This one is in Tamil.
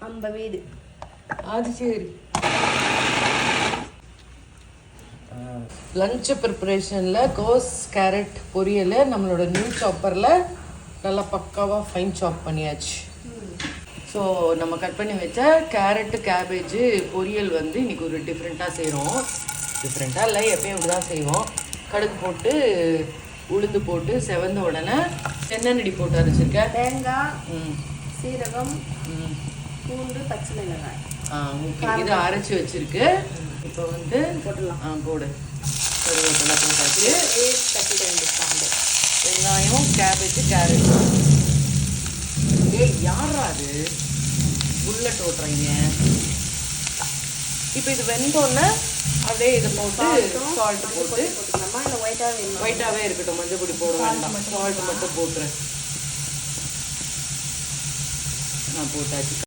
50 வீடு. அது சரி. லஞ்ச் ப்ரிப்பரேஷனில் கோஸ் கேரட் பொரியல் நம்மளோட நியூ சாப்பரில் நல்லா பக்காவாக ஃபைன் சாப் பண்ணியாச்சு. ஸோ நம்ம கட் பண்ணி வச்ச கேரட்டு கேபேஜு பொரியல் வந்து இன்றைக்கி ஒரு டிஃப்ரெண்ட்டாக செய்கிறோம். டிஃப்ரெண்ட்டாக இல்லை, எப்பயும் இப்படி தான் செய்வோம். கடுகு போட்டு உளுந்து போட்டு செவந்த உடனே என்னென்னடி போட்டு அரைச்சிருக்கேன்? தேங்காய், சீரகம், பூண்டு, பச்சை மிளகாய். ஓகே, இதை அரைச்சி வச்சுருக்கு. இப்போ வந்து போட்டுடலாம். போடு. கருவேப்பிலை போட்டாச்சு. கட்டிட்டு வந்துருக்காங்க. வெங்காயம், கேபேஜ், கேரட். யாரா அது புல்லட் ஓட்டுறீங்க? இப்போ இது வெந்தோடனே அப்படியே இதை போட்டு சால்ட் போட்டு ஒயிட்டாகவே இருக்கட்டும், மஞ்சள் பொடி போட வேண்டாம், சால்ட் மட்டும் போட்டுறேன். நான் போட்டாச்சு.